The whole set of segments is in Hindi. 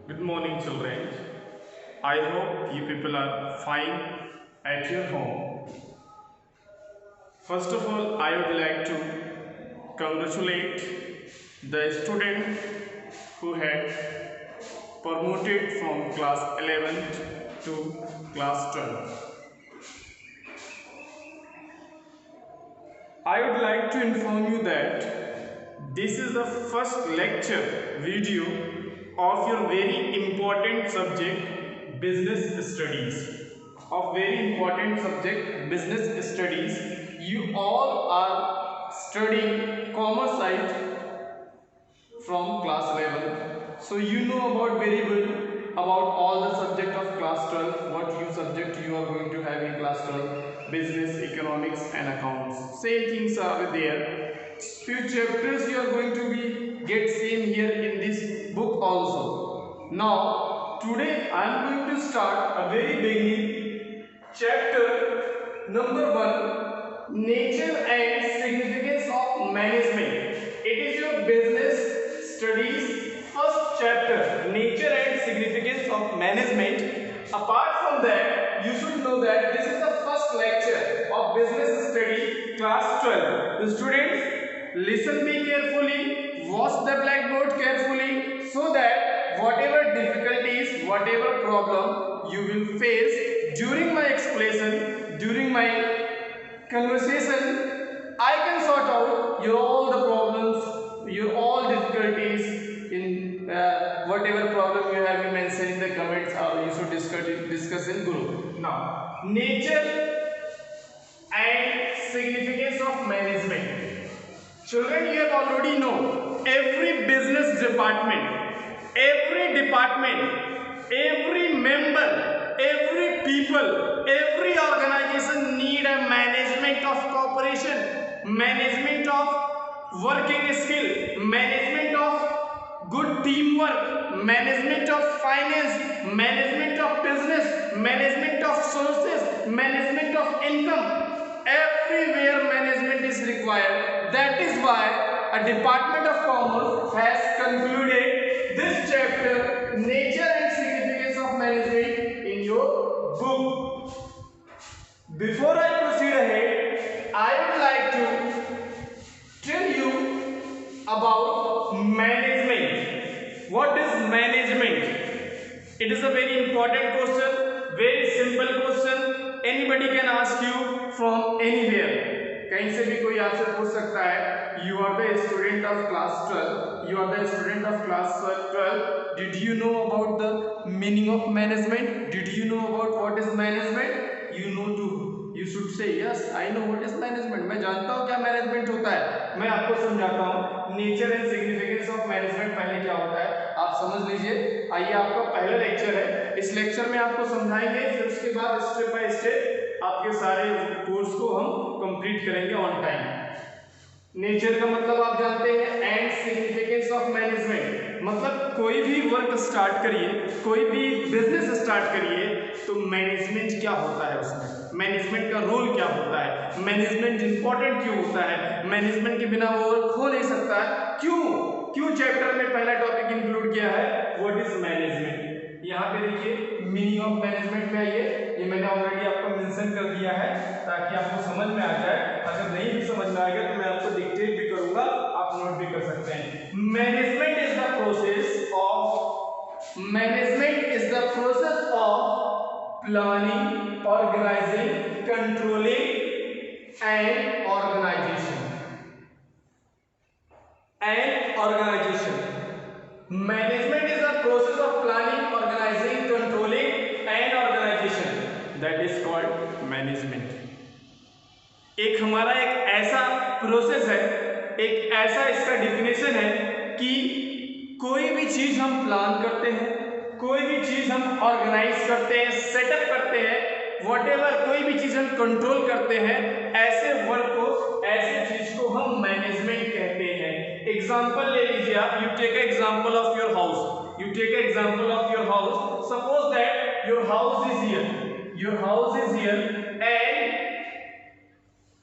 Good morning, children. I hope you people are fine at your home. First of all, I would like to congratulate the student who had promoted from class 11th to class 12. I would like to inform you that this is the first lecture video of your very important subject business studies. Of very important subject business studies. You all are studying commerce side from class 11, so you know about very well about all the subject of class 12, what you subject you are going to have in class 12, business, economics and accounts. Same things are there. Few chapters you are going to be get same here in this book also. Now today I am going to start a very beginning chapter number 1, nature and significance of management. It is your business studies first chapter, nature and significance of management. Apart from that, you should know that this is the first lecture of business study class 12. The students, listen me carefully, watch the blackboard carefully, so that whatever difficulties, whatever problem you will face during my explanation, during my conversation, I can sort out your all the problems, your all difficulties in whatever problem you have mentioned in the comments, or you should discuss in group. Now, nature and significance of management. Children, you have already know every business department, every member, every people, every organization need a management of cooperation, management of working skill, management of good teamwork, management of finance, management of business, management of sources, management of income. Everywhere management is required. That is why a Department of Commerce has concluded this chapter, nature and significance of management, in your book. Before I proceed ahead, I would like to tell you about management. What is management? It is a very important question, very simple question. Anybody can ask you from anywhere. कहीं से भी कोई आपसे पूछ सकता है. You are the student of class 12. You are the student of class 12. Did you know about the meaning of management? Did you know about what is management? You know to. You should say yes. I know what is management. मैं जानता हूँ क्या मैनेजमेंट होता है. मैं आपको समझाता हूँ. Nature and significance of management पहले क्या होता है आप समझ लीजिए. आइए, आपका पहला लेक्चर है. इस लेक्चर में आपको समझाएंगे, फिर उसके बाद स्टेप बाय स्टेप आपके सारे कोर्स को हम कंप्लीट करेंगे ऑन टाइम. नेचर का मतलब आप जानते हैं, एंड सिग्निफिकेंस ऑफ मैनेजमेंट मतलब कोई भी वर्क स्टार्ट करिए, कोई भी बिजनेस स्टार्ट करिए, तो मैनेजमेंट क्या होता है उसमें, मैनेजमेंट का रोल क्या होता है, मैनेजमेंट इंपॉर्टेंट क्यों होता है, मैनेजमेंट के बिना वो वर्क हो नहीं सकता है, क्यों चैप्टर में पहला टॉपिक इंक्लूड किया है व्हाट इज मैनेजमेंट. यहाँ पे देखिए मीनिंग ऑफ मैनेजमेंट में आइए, ये मैंने ऑलरेडी आपको मेंशन कर दिया है ताकि आपको समझ में आ जाए. अगर नहीं भी समझ में आएगा तो मैं आपको डिक्टेट भी करूंगा, आप नोट भी कर सकते हैं. Management is the process of planning, organising, controlling and organisation. Management is the process of planning, organizing, controlling and organization. That is called management. एक हमारा एक ऐसा प्रोसेस है, एक ऐसा इसका डिफिनेशन है कि कोई भी चीज हम प्लान करते हैं, कोई भी चीज हम ऑर्गेनाइज करते हैं, सेटअप करते हैं, व्हाटएवर कोई भी चीज हम कंट्रोल करते हैं, ऐसे वर्क को, ऐसी चीज को हम मैनेजमेंट कहते हैं. एग्जाम्पल ले लीजिए आप. You take example of your house. You take example of your house. Suppose that your house is here and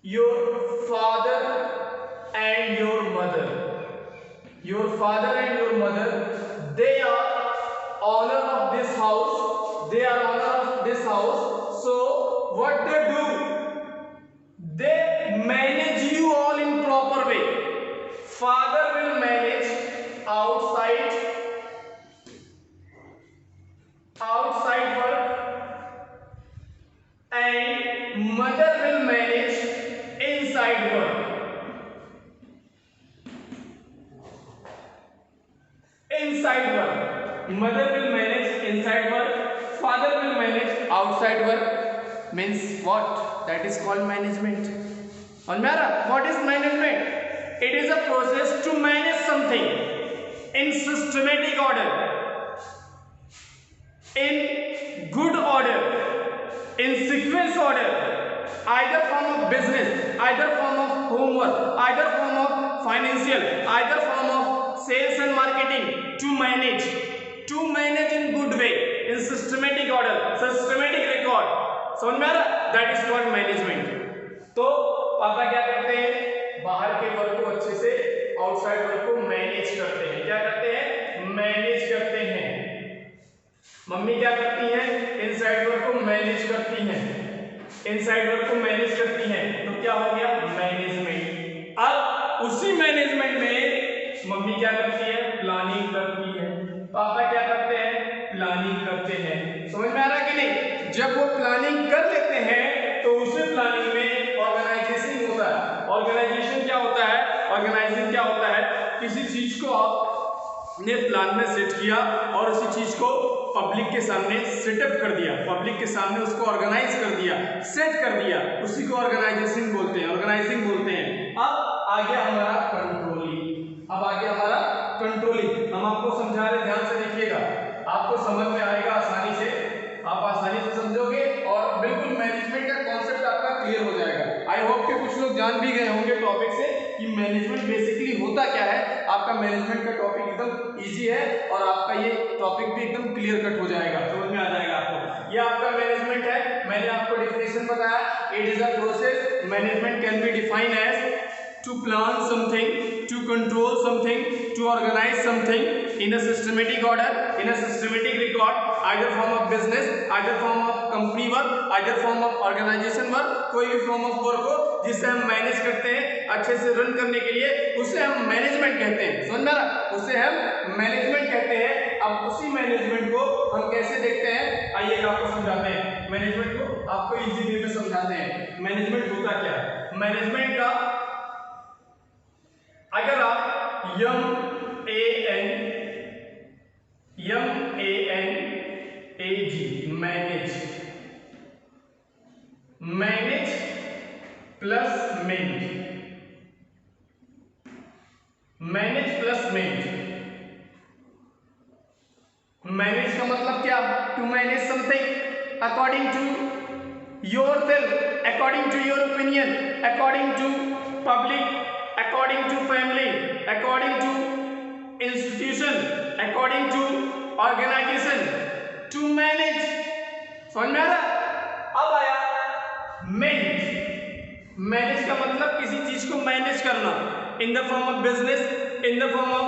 your father and your mother, they are inside work. Mother will manage inside work. Father will manage outside work. Means what? That is called management. On Mara, what is management? It is a process to manage something in systematic order, in good order, in sequence order, either form of business, either form of homework, either form of financial, either form of sales and marketing, to manage in good way, in systematic order, systematic record. समझ में आ रहा? That is called management. तो पापा क्या करते हैं? बाहर के वर्क को अच्छे से आउटसाइड वर्क को मैनेज करते हैं. क्या करते हैं? मैनेज करते हैं. मम्मी क्या करती हैं? इनसाइड वर्क को मैनेज करती हैं. इनसाइड वर्क को मैनेज करती हैं. तो क्या हो गया? मैनेजमेंट. अब उसी मैनेजमेंट में मम्मी क्या करती है? प्लानिंग करती है. पापा क्या करते हैं? प्लानिंग करते हैं. समझ में आ रहा है कि नहीं? जब वो प्लानिंग कर लेते हैं तो उसी प्लानिंग में ऑर्गेनाइजेशन होता है. ऑर्गेनाइजेशन क्या होता है? ऑर्गेनाइजिंग क्या होता है? किसी चीज को आपने प्लान में सेट किया और उसी चीज को पब्लिक के सामने सेटअप कर दिया, पब्लिक के सामने उसको ऑर्गेनाइज कर दिया, सेट कर दिया, उसी को ऑर्गेनाइजेशन बोलते हैं, ऑर्गेनाइजिंग बोलते हैं. अब आ गया हमारा कंट्रोलिंग. अब आ गया हमारा कंट्रोलिंग. हम आपको समझा रहे, ध्यान से देखिएगा, आपको समझ में आएगा आसानी से, आप आसानी से समझोगे और बिल्कुल मैनेजमेंट का कॉन्सेप्ट आपका क्लियर हो जाएगा. आई होप कि कुछ लोग जान भी गए होंगे टॉपिक से कि मैनेजमेंट बेसिकली होता क्या है. आपका मैनेजमेंट का टॉपिक एकदम इजी है और आपका ये टॉपिक भी एकदम क्लियर कट हो जाएगा, समझ में आ जाएगा आपको. ये आपका मैनेजमेंट है. मैंने आपको डेफिनेशन बताया. It is a process. Management can be defined as to plan something, to control something, to organize something in a systematic order, in a systematic record, either form of business, either form of company work, either form of organization work, कोई भी form of work हो जिसे हम मैनेज करते हैं अच्छे से रन करने के लिए, उसे हम मैनेजमेंट कहते हैं. समझ में आ रहा? उसे हम मैनेजमेंट कहते हैं. अब उसी मैनेजमेंट को हम कैसे देखते हैं, आइए आपको समझाते हैं. मैनेजमेंट को आपको इजी वे में समझाते हैं. मैनेजमेंट होता क्या है? मैनेजमेंट का अगर आप MANAG manage plus ment, manage plus ment. Manage का मतलब क्या? To manage something according to your will, according to your opinion, according to public, according to family, according to institution, according to organization, to manage. समझ में आ रहा? अब आया मैनेज. मैनेज का मतलब किसी चीज को मैनेज करना, in the form of business, in the form of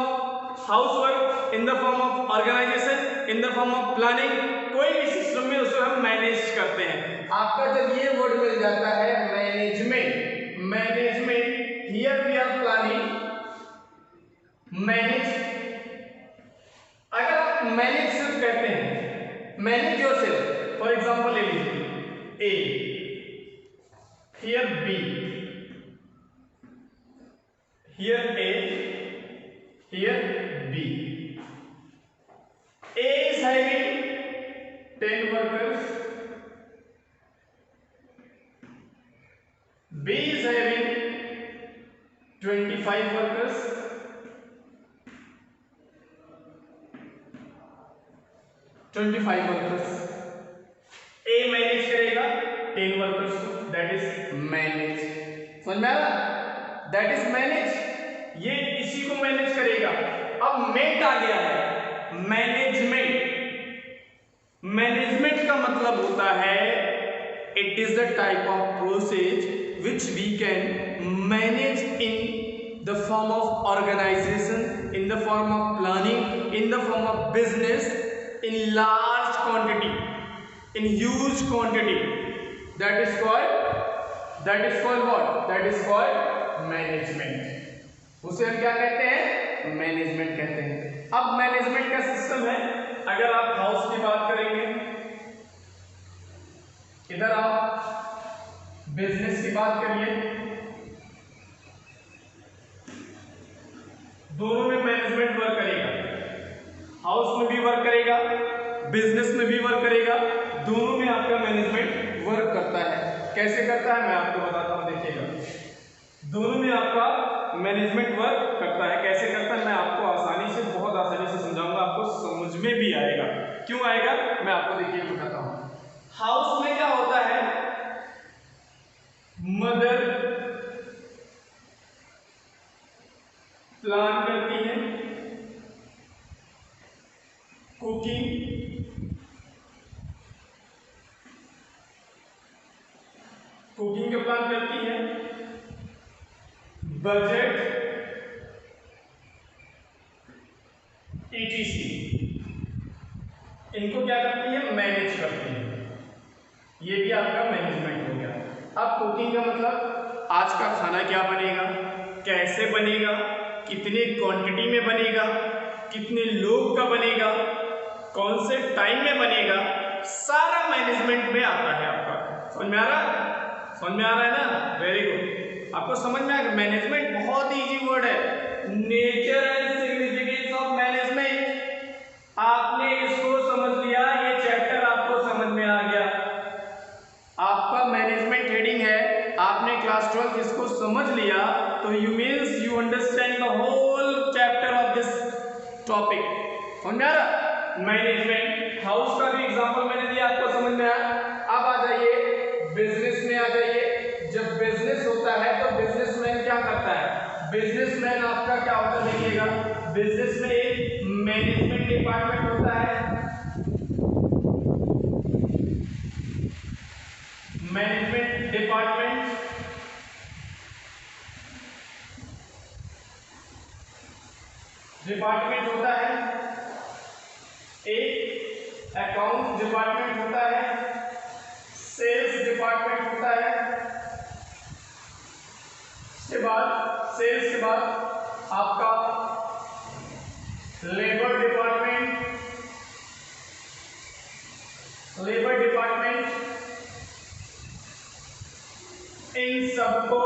house work, in the form of organisation, in the form of planning. कोई भी सिस्टम में उसे हम मैनेज करते हैं. आपका जब ये वर्ड मिल जाता है management, management, here we are planning, manage. अगर आप मैनेज सिर्फ कहते हैं, manage your self, for example ले लीजिए A, here B, here A, here B. A is having 10 workers, B is having 25 workers, A manage करेगा 10 वर्कर्स को, दैट इज मैनेज. समझ में आ रहा? That is manage. ये इसी को मैनेज करेगा. अब मेंट आ गया है. मैनेजमेंट, मैनेजमेंट का मतलब होता है it is the type of process which we can manage in the form of organization, in the form of planning, in the form of business, in large quantity, in huge quantity. That is called what? That is called management. उसे हम क्या कहते हैं? मैनेजमेंट कहते हैं. अब मैनेजमेंट का सिस्टम है. अगर आप हाउस की बात करेंगे, इधर आप बिजनेस की बात करिए, दोनों में मैनेजमेंट वर्क करेगा. हाउस में भी वर्क करेगा, बिजनेस में भी वर्क करेगा, दोनों में आपका मैनेजमेंट वर्क करता है। कैसे करता है मैं आपको बताता हूँ, देखिएगा। दोनों में आपका मैनेजमेंट वर्क करता है। कैसे करता है मैं आपको आसानी से, बहुत आसानी से समझाऊंगा, आपको समझ में भी आएगा। क्यों आएगा मैं आपको देखिए बताता हूँ। हाउस में क्या होता है, मदर प्लान करती है, कुकिंग का प्लान करती है, बजट etc इनको क्या करती है, मैनेज करती है। ये भी आपका मैनेजमेंट हो गया। अब कुकिंग का मतलब आज का खाना क्या बनेगा, कैसे बनेगा, कितने क्वांटिटी में बनेगा, कितने लोग का बनेगा, कौन से टाइम में बनेगा, सारा मैनेजमेंट में आता है आपका। समझ में आ रहा है? समझ में आ रहा है ना? वेरी गुड, आपको समझ में आएगा। मैनेजमेंट बहुत इजी वर्ड है। Nature and significance of management, आपने इसको समझ लिया, ये चैप्टर आपको समझ में आ गया। आपका मैनेजमेंट हेडिंग है, आपने क्लास 12 इसको समझ लिया तो you means you understand the whole chapter of this topic. समझ में आ रहा? मैनेजमेंट, हाउस का भी एग्जांपल मैंने दिया, आपको समझ में आया। अब आ जाइए बिजनेस में, आ जाइए। जब बिजनेस होता है तो बिजनेसमैन क्या करता है, बिजनेसमैन आपका क्या होता है देखिएगा। बिजनेस में एक मैनेजमेंट डिपार्टमेंट होता है, मैनेजमेंट डिपार्टमेंट, होता है, एक अकाउंट डिपार्टमेंट होता है, सेल्स डिपार्टमेंट होता है, उसके बाद सेल्स के बाद आपका लेबर डिपार्टमेंट, इन सबको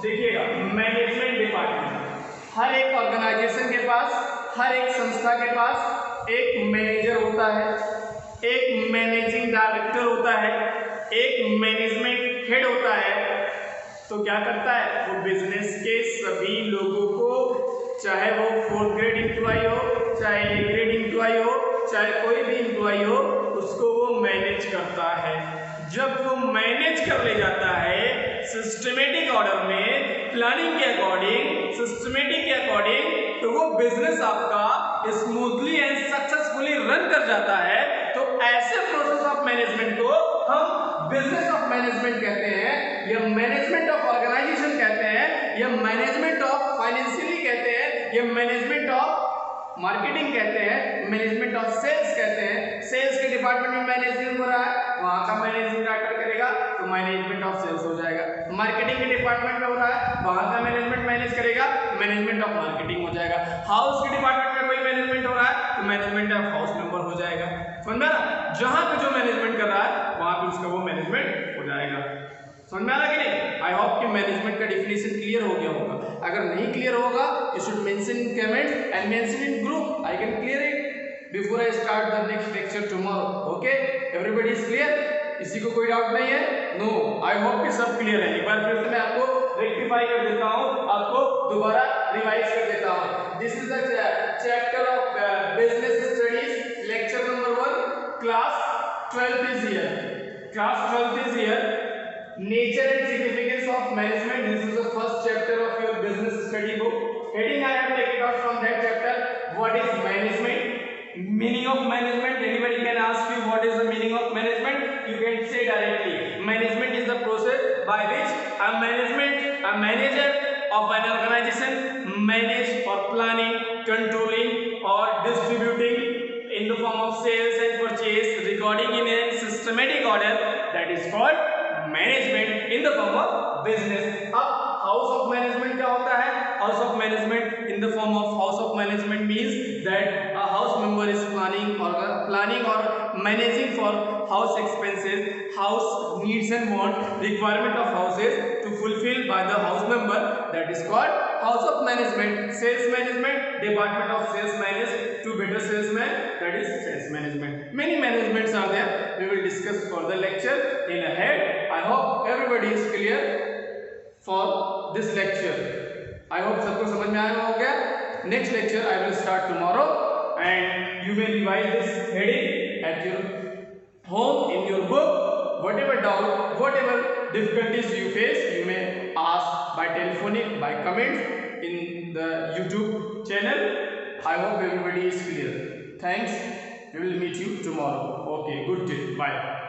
देखिएगा मैनेजमेंट डिपार्टमेंट। हर एक ऑर्गेनाइजेशन के पास, हर एक संस्था के पास एक मैनेजर होता है, एक मैनेजिंग डायरेक्टर होता है, एक मैनेजमेंट हेड होता है। तो क्या करता है वो, बिजनेस के सभी लोगों को, चाहे वो 4th ग्रेड एम्प्लॉय हो, चाहे A ग्रेड एम्प्लॉय हो, चाहे कोई भी एम्प्लॉय हो, उसको वो मैनेज करता है। जब वो मैनेज कर ले जाता है सिस्टमेटिक ऑर्डर में, प्लानिंग के अकॉर्डिंग, सिस्टमेटिक के अकॉर्डिंग, तो वो बिजनेस आपका स्मूथली एंड सक्सेसफुली रन कर जाता है। तो ऐसे प्रोसेस ऑफ मैनेजमेंट को हम बिजनेस ऑफ मैनेजमेंट कहते हैं, या मैनेजमेंट ऑफ ऑर्गेनाइजेशन कहते हैं, या मैनेजमेंट ऑफ फाइनेंशियली कहते हैं, या मैनेजमेंट ऑफ मार्केटिंग कहते हैं, मैनेजमेंट ऑफ सेल्स कहते हैं। सेल्स के डिपार्टमेंट में मैनेजमेंट हो रहा है, वहां का मैनेजिंग डायरेक्टर करेगा तो मैनेजमेंट ऑफ सेल्स हो जाएगा। मार्केटिंग के डिपार्टमेंट में हो रहा है, वहां का मैनेजमेंट मैनेज करेगा, मैनेजमेंट ऑफ मार्केटिंग हो जाएगा। हाउस के डिपार्टमेंट में कोई मैनेजमेंट हो रहा है तो मैनेजमेंट ऑफ हाउस मेंबर हो जाएगा। समझ में आ रहा? जहां पे जो मैनेजमेंट कर रहा है वहां पे उसका वो मैनेजमेंट हो जाएगा। समझ में आ रहा कि नहीं? आई होप कि मैनेजमेंट का डिफिनेशन क्लियर हो गया होगा। अगर नहीं क्लियर होगा you should mention in comment and mention in group, I can clear it before I start the next lecture tomorrow. Okay, everybody is clear? किसी को कोई डाउट नहीं है? नो, आई होप कि सब क्लियर है। एक बार फिर से मैं आपको रेक्टिफाई कर देता हूं, आपको दोबारा रिवाइज कर देता हूं। This is the chapter of business studies, lecture number 1, class 12th is here. Class 12th is here. Nature and significance of management. This is the first chapter of your business study book. Heading I have taken out from that chapter. What is management? Meaning of management. Anybody can ask you what is the meaning of management. You can say directly. Management is the process by which a manager of an organization manage or planning, controlling or distributing in the form of sales and purchase recording in a systematic order, that is called management in the form of business. अब हाउस ऑफ मैनेजमेंट क्या होता है? House of management in in the form of house of management means that a house member is planning or managing for house expenses, house needs and want, requirement of houses to fulfill by the house member, that is called house of management. Sales management, department of sales manage to better salesman, that is sales management. Many managements are there. We will discuss for the lecture in ahead. I hope everybody is clear for this lecture. I hope सबको समझ में आया होगा. Next lecture I will start tomorrow, and you may revise this heading at your home in your book. Whatever doubt, whatever difficulties you face, you may ask by telephonic, by comments in the YouTube channel. I hope everybody is clear. Thanks. We will meet you tomorrow. Okay, good day. Bye.